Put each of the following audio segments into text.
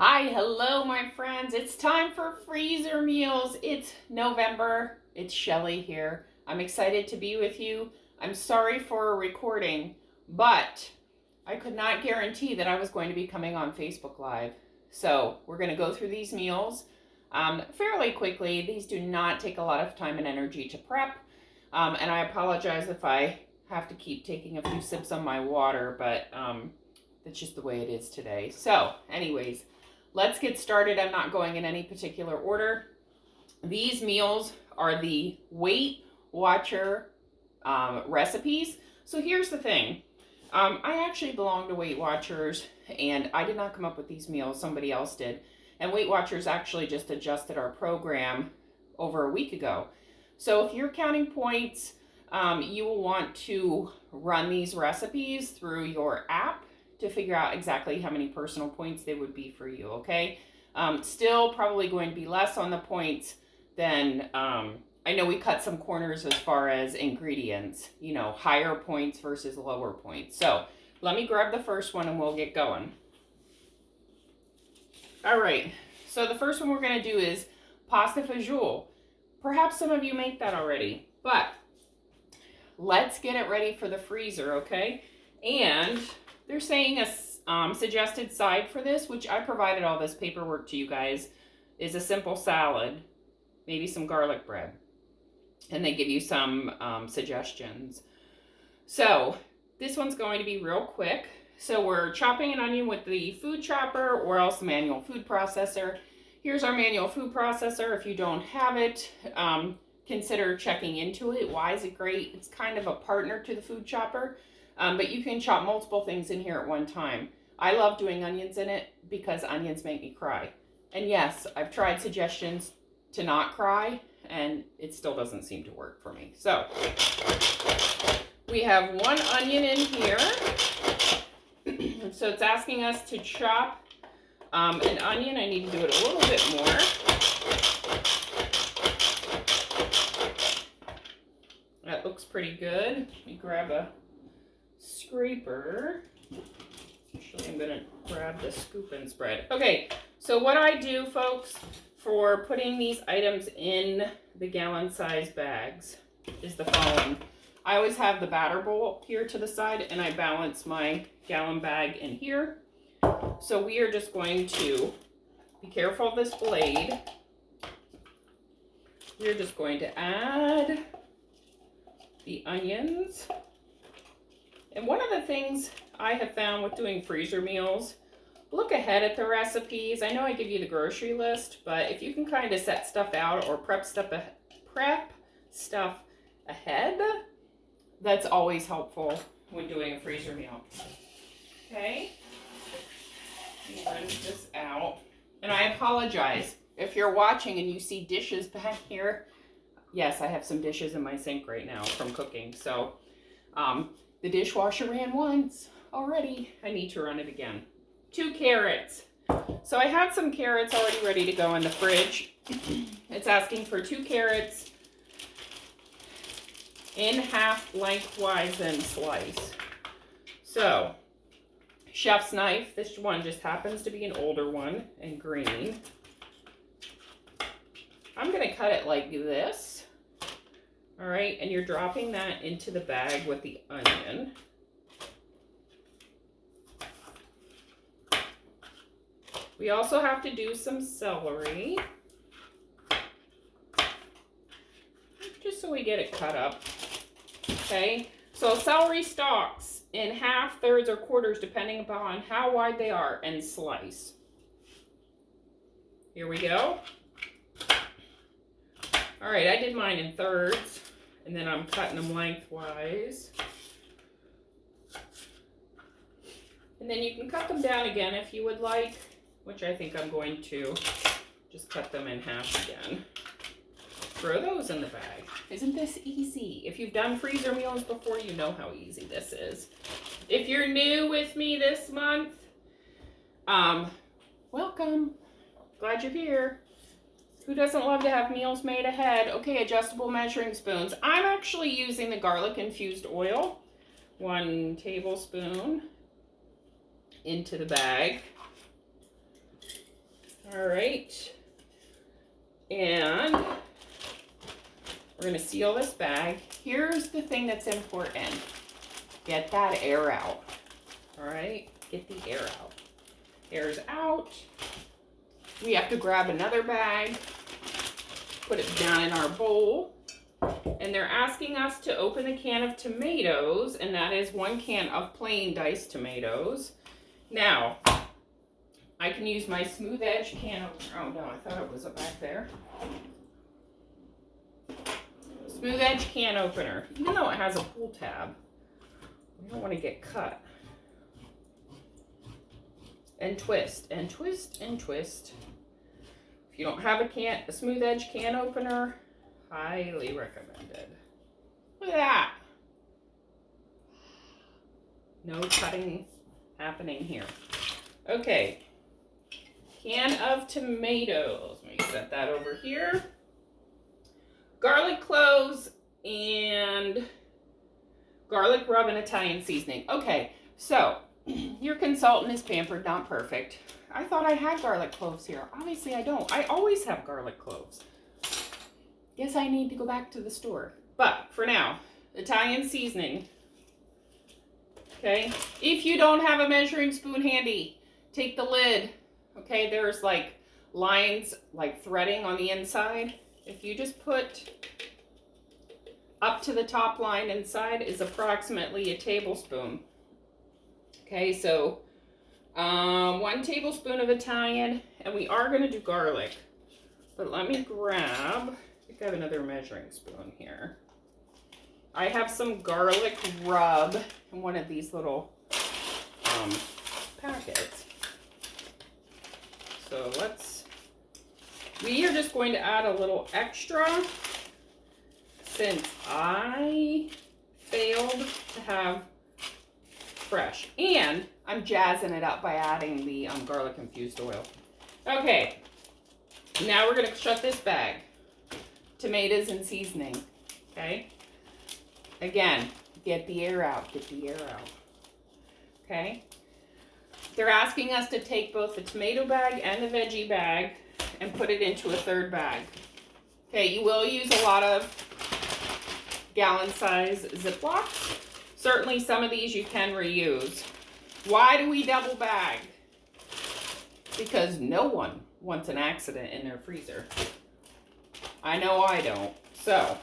Hi, hello, my friends. It's time for freezer meals. It's November. It's Shelly here. I'm excited to be with you. I'm sorry for a recording, but I could not guarantee that I was going to be coming on Facebook Live. So we're going to go through these meals fairly quickly. These do not take a lot of time and energy to prep. And I apologize if I have to keep taking a few sips on my water, but that's just the way it is today. So anyways, let's get started. I'm not going in any particular order. These meals are the Weight Watcher recipes. So here's the thing. I actually belong to Weight Watchers, and I did not come up with these meals. Somebody else did. And Weight Watchers actually just adjusted our program over a week ago. So if you're counting points, you will want to run these recipes through your app to figure out exactly how many personal points they would be for you, okay? Still probably going to be less on the points than, I know we cut some corners as far as ingredients, higher points versus lower points. So let me grab the first one and we'll get going. All right, so the first one we're gonna do is pasta Fajul. Perhaps some of you make that already, but let's get it ready for the freezer, okay? And they're saying a suggested side for this, which I provided all this paperwork to you guys, is a simple salad, maybe some garlic bread. And they give you some suggestions. So this one's going to be real quick. So we're chopping an onion with the food chopper or else the manual food processor. Here's our manual food processor. If you don't have it, consider checking into it. Why is it great? It's kind of a partner to the food chopper. But you can chop multiple things in here at one time. I love doing onions in it because onions make me cry. And yes, I've tried suggestions to not cry, and it still doesn't seem to work for me. So, we have one onion in here. So it's asking us to chop an onion. I need to do it a little bit more. That looks pretty good. Let me grab a scraper. Actually, I'm gonna grab the scoop and spread. Okay, so what I do, folks, for putting these items in the gallon size bags is the following. I always have the batter bowl here to the side, and I balance my gallon bag in here. So we are just going to be careful of this blade. We're just going to add the onions. And one of the things I have found with doing freezer meals, look ahead at the recipes. I know I give you the grocery list, but if you can kind of set stuff out or prep stuff ahead, that's always helpful when doing a freezer meal. Okay, rinse this out. And I apologize if you're watching and you see dishes back here. Yes, I have some dishes in my sink right now from cooking. So, the dishwasher ran once already. I need to run it again. 2 carrots. So I had some carrots already ready to go in the fridge. It's asking for 2 carrots in half lengthwise and slice. So, chef's knife. This one just happens to be an older one and green. I'm going to cut it like this. All right, and you're dropping that into the bag with the onion. We also have to do some celery, just so we get it cut up. Okay, so celery stalks in half, thirds, or quarters, depending upon how wide they are, and slice. Here we go. All right, I did mine in thirds, and then I'm cutting them lengthwise. And then you can cut them down again if you would like, which I think I'm going to just cut them in half again. Throw those in the bag. Isn't this easy? If you've done freezer meals before, you know how easy this is. If you're new with me this month, welcome. Glad you're here. Who doesn't love to have meals made ahead? Okay, adjustable measuring spoons. I'm actually using the garlic infused oil. 1 tablespoon into the bag. All right. And we're going to seal this bag. Here's the thing that's important. Get that air out. All right? Get the air out. Air's out. We have to grab another bag, put it down in our bowl. And they're asking us to open a can of tomatoes, and that is 1 can of plain diced tomatoes. Now, I can use my smooth edge can opener. Oh no, I thought it was back there. Smooth edge can opener. Even though it has a pull tab, we don't want to get cut. And twist, and twist, and twist. If you don't have a smooth edge can opener, highly recommended. Look at that. No cutting happening here. Okay. Can of tomatoes. Let me set that over here. Garlic cloves and garlic rub and Italian seasoning. Okay, so your consultant is pampered, not perfect. I thought I had garlic cloves here. Obviously I don't. I always have garlic cloves. Guess I need to go back to the store. But for now, Italian seasoning. Okay, if you don't have a measuring spoon handy, take the lid. Okay, there's like lines, like threading on the inside. If you just put up to the top line inside is approximately a tablespoon. Okay, so 1 tablespoon of Italian, and we are going to do garlic. But let me grab, I think I have another measuring spoon here. I have some garlic rub in one of these little packets. So we are just going to add a little extra since I failed to have fresh. And I'm jazzing it up by adding the garlic infused oil. Okay, now we're going to shut this bag. Tomatoes and seasoning, okay? Again, get the air out, get the air out, okay? They're asking us to take both the tomato bag and the veggie bag and put it into a 3rd bag. Okay, you will use a lot of gallon size Ziplocs. Certainly some of these you can reuse. Why do we double bag? Because no one wants an accident in their freezer. I know I don't. So,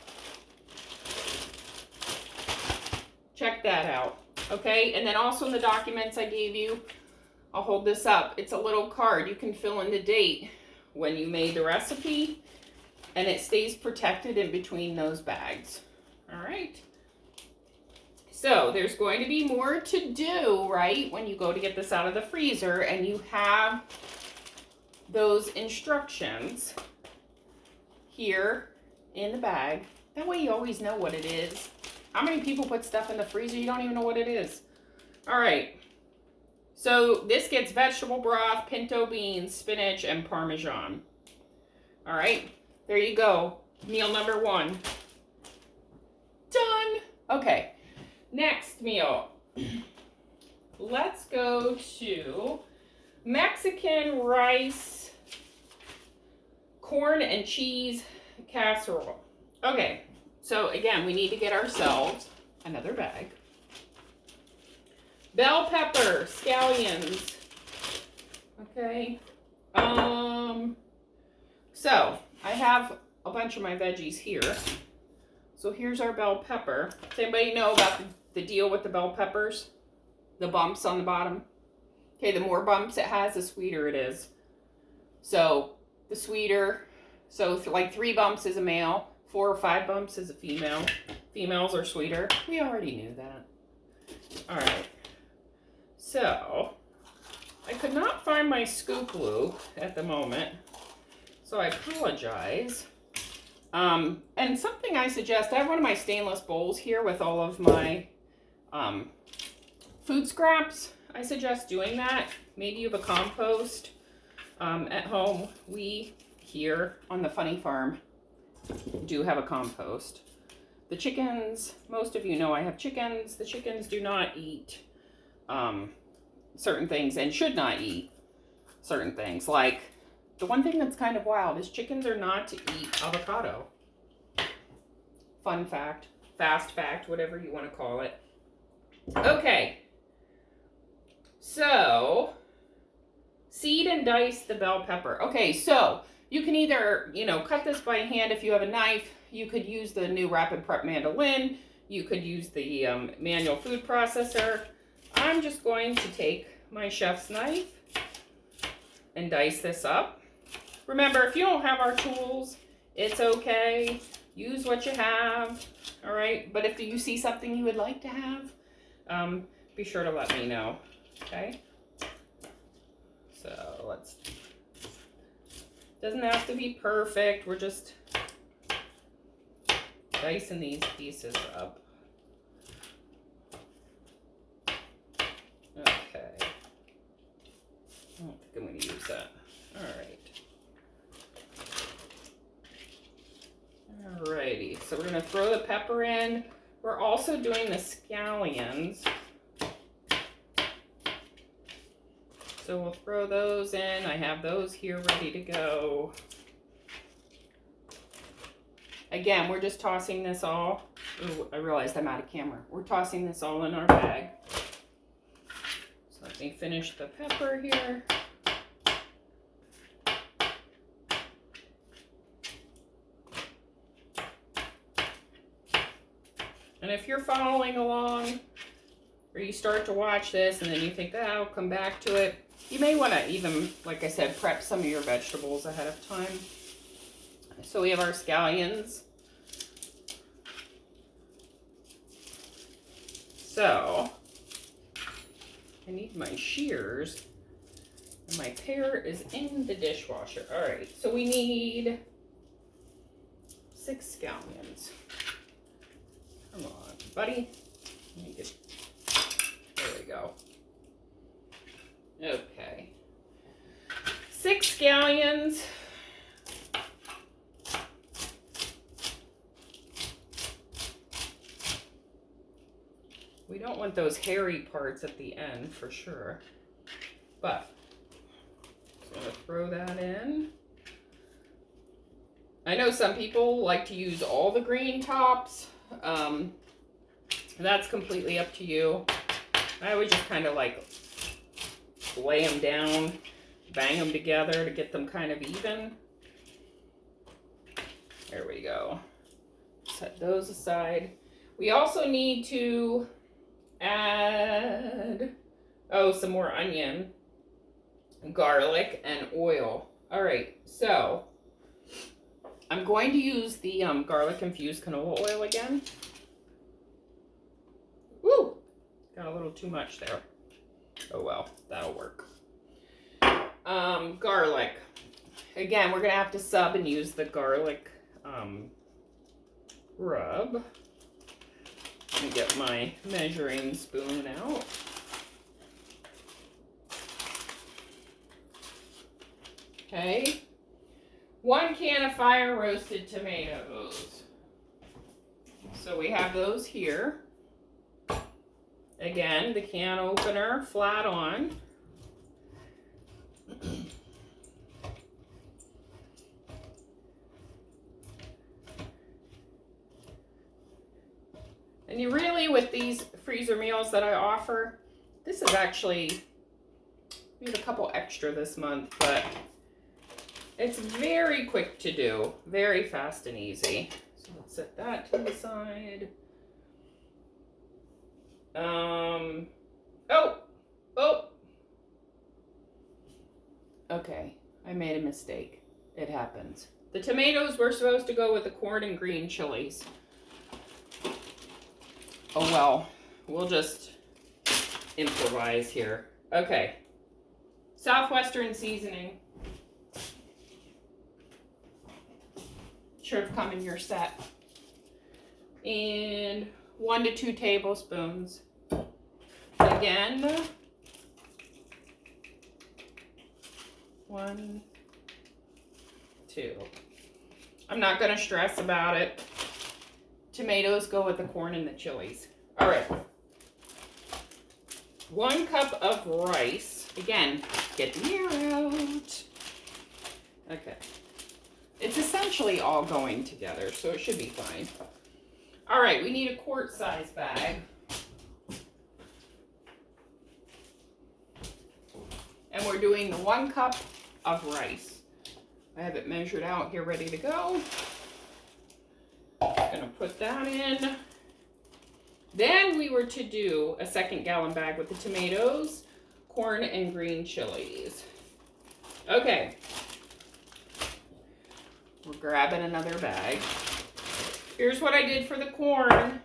check that out. Okay, and then also in the documents I gave you, I'll hold this up. It's a little card. You can fill in the date when you made the recipe, and it stays protected in between those bags. All right. So there's going to be more to do, right, when you go to get this out of the freezer and you have those instructions here in the bag. That way you always know what it is. How many people put stuff in the freezer you don't even know what it is? All right. So this gets vegetable broth, pinto beans, spinach, and Parmesan. All right, there you go. Meal number 1. Done. Okay, next meal. Let's go to Mexican rice, corn and cheese casserole. Okay, so again, we need to get ourselves another bag. Bell pepper, scallions. Okay. So I have a bunch of my veggies here. So here's our bell pepper. Does anybody know about the deal with the bell peppers? The bumps on the bottom. Okay, the more bumps it has, the sweeter it is. So the sweeter, so like 3 bumps is a male, 4 or 5 bumps is a female. Females are sweeter. We already knew that. All right. So, I could not find my scoop glue at the moment, so I apologize. And something I suggest, I have one of my stainless bowls here with all of my food scraps. I suggest doing that. Maybe you have a compost at home. We here on the Funny Farm do have a compost. The chickens, most of you know I have chickens. The chickens do not eat certain things and should not eat certain things like The one thing that's kind of wild is chickens are not to eat avocado. Fun fact, fast fact, whatever you want to call it. Okay. So, seed and dice the bell pepper. Okay, so you can either, cut this by hand if you have a knife. You could use the new Rapid Prep mandolin. You could use the manual food processor. I'm just going to take my chef's knife and dice this up. Remember, if you don't have our tools, it's okay. Use what you have, all right? But if you see something you would like to have, be sure to let me know, okay? So doesn't have to be perfect. We're just dicing these pieces up. Okay. I don't think I'm going to use that. All right. Alrighty, so we're going to throw the pepper in. We're also doing the scallions. So we'll throw those in. I have those here ready to go. Again, we're just tossing this all. Ooh, I realized I'm out of camera. We're tossing this all in our bag. So let me finish the pepper here. And if you're following along, or you start to watch this and then you think, I'll come back to it, you may want to even, like I said, prep some of your vegetables ahead of time. So we have our scallions. So, I need my shears, and my pear is in the dishwasher. All right, so we need 6 scallions. Come on, buddy. Let me get, there we go. Okay. 6 scallions. We don't want those hairy parts at the end for sure. But, so I'm going to throw that in. I know some people like to use all the green tops. That's completely up to you. I would just kind of like lay them down, bang them together to get them kind of even. There we go. Set those aside. We also need to add, some more onion, garlic, and oil. All right, so I'm going to use the garlic infused canola oil again. Woo! Got a little too much there. Oh well, that'll work. Garlic. Again, we're gonna have to sub and use the garlic rub. Let me get my measuring spoon out. Okay. 1 can of fire roasted tomatoes. So we have those here. Again, the can opener flat on. And you really, with these freezer meals that I offer, this is actually, we have a couple extra this month, but it's very quick to do, very fast and easy. So let's set that to the side. Okay, I made a mistake. It happens. The tomatoes were supposed to go with the corn and green chilies. Oh well, we'll just improvise here. Okay, Southwestern seasoning. Should have come in your set. And 1 to 2 tablespoons. Again, 1, 2. I'm not going to stress about it. Tomatoes go with the corn and the chilies. All right. 1 cup of rice. Again, get the air out. Okay. It's essentially all going together, so it should be fine. All right, we need a quart size bag. And we're doing the 1 cup of rice. I have it measured out here, ready to go. Gonna put that in. Then we were to do a 2nd gallon bag with the tomatoes, corn, and green chilies. Okay. We're grabbing another bag. Here's what I did for the corn.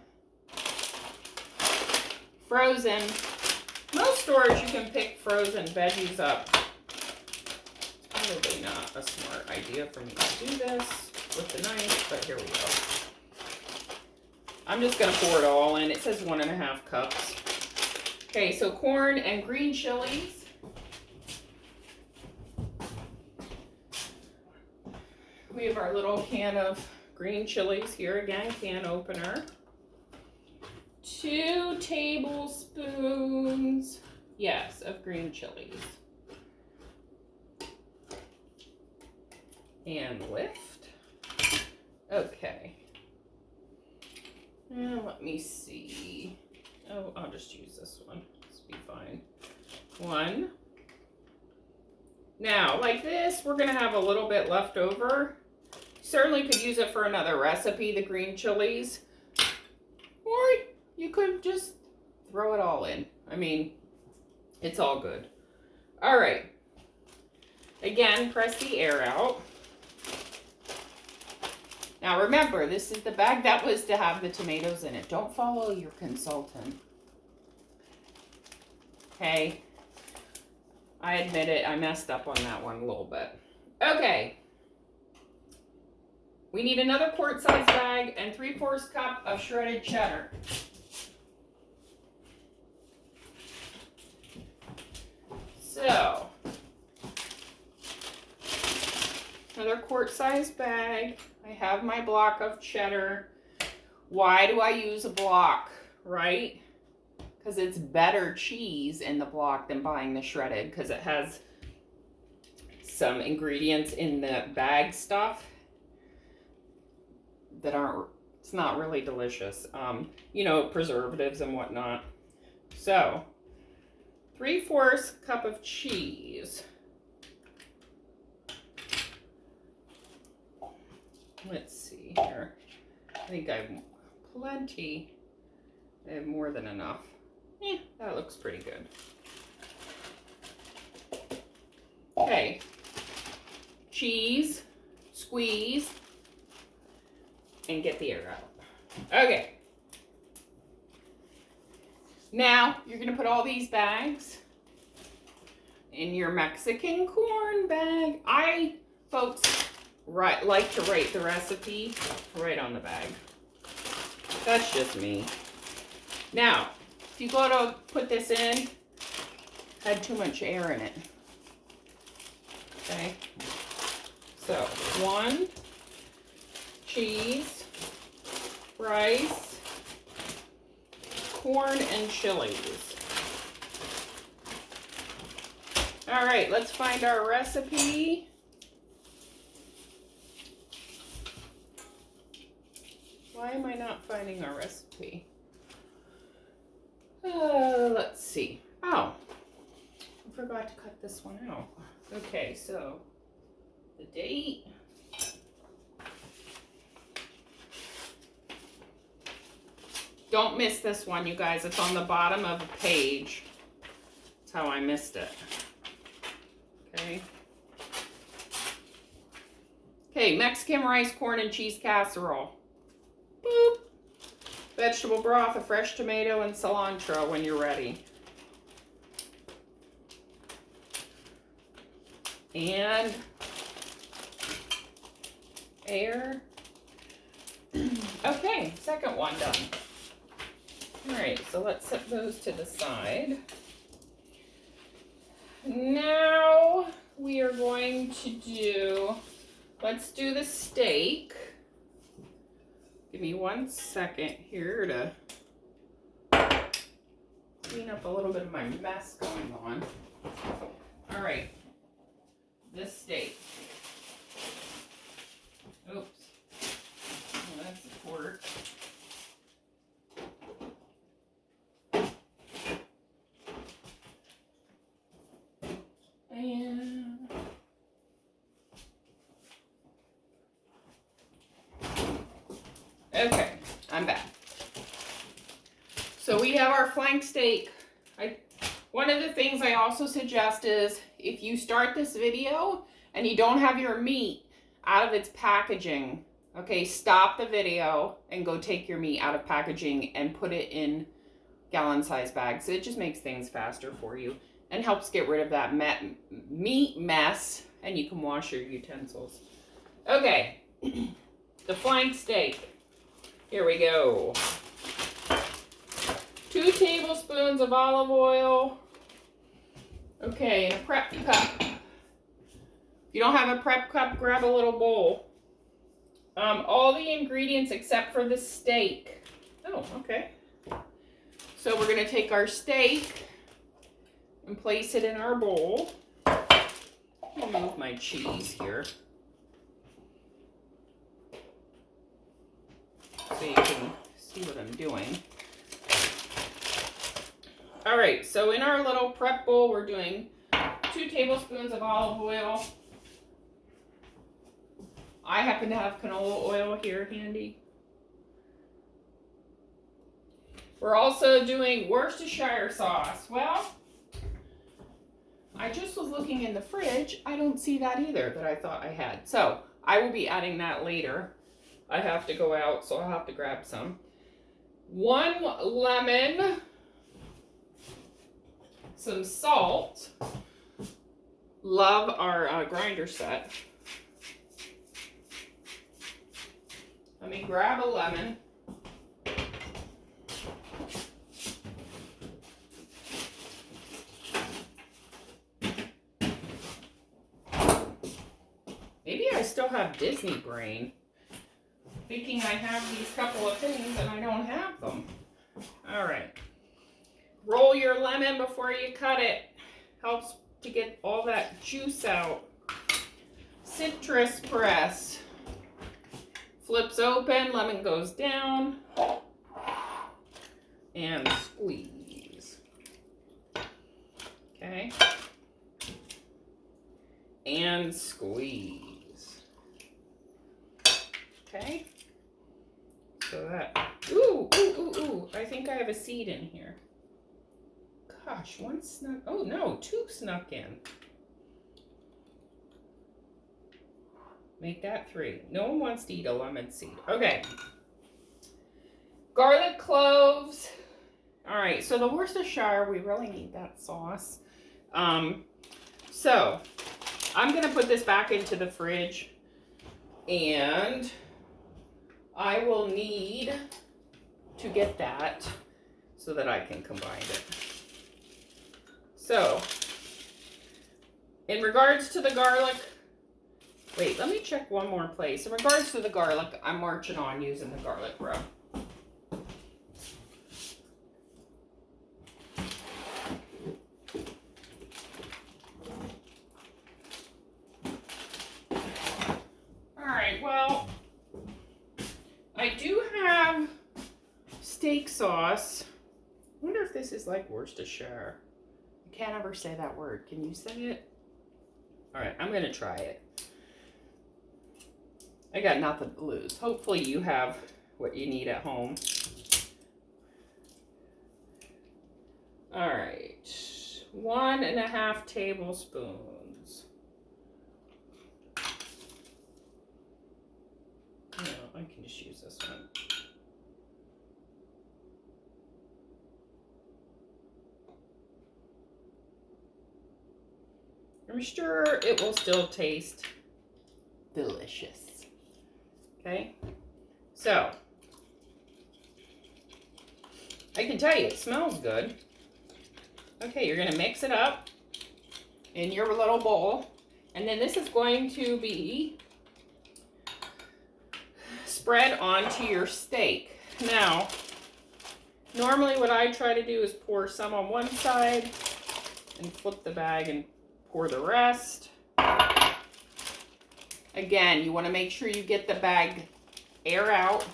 Frozen. Most stores you can pick frozen veggies up. It's probably not a smart idea for me to do this with the knife, but here we go. I'm just going to pour it all in. It says 1.5 cups. Okay, so corn and green chilies. We have our little can of green chilies here again, can opener. 2 tablespoons, yes, of green chilies. And lift. Okay. And let me see. Oh, I'll just use this one. This will be fine. 1. Now, like this, we're going to have a little bit left over. Certainly could use it for another recipe, the green chilies. Or you could just throw it all in. I mean, it's all good. All right. Again, press the air out. Now remember, this is the bag that was to have the tomatoes in it. Don't follow your consultant. Okay. I admit it, I messed up on that one a little bit. Okay. We need another quart size bag and 3/4 cup of shredded cheddar. So, another quart size bag. I have my block of cheddar. Why do I use a block, right? Because it's better cheese in the block than buying the shredded, because it has some ingredients in the bag stuff that aren't, it's not really delicious. You know, preservatives and whatnot. So, 3/4 cup of cheese. Let's see here. I think I have plenty. I have more than enough. That looks pretty good. Okay. Cheese, squeeze, and get the air out. Okay. Now, you're going to put all these bags in your Mexican corn bag. I, folks, like to write the recipe right on the bag. That's just me. Now, if you go to put this in, had too much air in it. Okay. So, 1, cheese, rice, corn, and chilies. All right, let's find our recipe. Why am I not finding our recipe? Let's see. Oh, I forgot to cut this one out. Okay, so the date. Don't miss this one, you guys. It's on the bottom of the page. That's how I missed it. Okay. Okay, Mexican rice, corn, and cheese casserole. Boop. Vegetable broth, a fresh tomato, and cilantro when you're ready. And air. Okay, second one done. All right, so let's set those to the side. Now we are going to do, let's do the steak. Give me 1 second here to clean up a little bit of my mess going on. All right, this steak. Okay, I'm back. So we have our flank steak. One of the things I also suggest is if you start this video and you don't have your meat out of its packaging, okay, stop the video and go take your meat out of packaging and put it in gallon-sized bags. It just makes things faster for you and helps get rid of that meat mess, and you can wash your utensils. Okay, the flank steak. Here we go. 2 tablespoons of olive oil. Okay, and a prep cup. If you don't have a prep cup, grab a little bowl. All the ingredients except for the steak. Oh, okay. So we're going to take our steak and place it in our bowl. Let me move my cheese here so you can see what I'm doing. All right, so in our little prep bowl, we're doing 2 tablespoons of olive oil. I happen to have canola oil here handy. We're also doing Worcestershire sauce. Well, I just was looking in the fridge. I don't see that either that I thought I had. So I will be adding that later. I have to go out, so I'll have to grab some. 1 lemon. Some salt. Love our grinder set. Let me grab a lemon. Maybe I still have Disney brain, thinking I have these couple of things and I don't have them. All right. Roll your lemon before you cut it. Helps to get all that juice out. Citrus press. Flips open, lemon goes down. And squeeze. Okay. And squeeze. Okay. So that, ooh, I think I have a seed in here. Gosh, 1 snuck, oh no, 2 snuck in. Make that 3. No one wants to eat a lemon seed. Okay. Garlic cloves. All right, so the Worcestershire, we really need that sauce. So I'm gonna put this back into the fridge, and I will need to get that so that I can combine it. So, in regards to the garlic, wait, let me check one more place. In regards to the garlic, I'm marching on using the garlic rub. All right, well, I do have steak sauce. I wonder if this is like Worcestershire. I can't ever say that word. Can you say it? All right, I'm gonna try it. I got nothing to lose. Hopefully you have what you need at home. All right, 1.5 tablespoons. No, I can just use this one. I'm sure it will still taste delicious. Okay, so I can tell you it smells good. Okay, you're gonna mix it up in your little bowl, and then this is going to be spread onto your steak. Now, normally what I try to do is pour some on one side and flip the bag and pour the rest. Again, you want to make sure you get the bag air out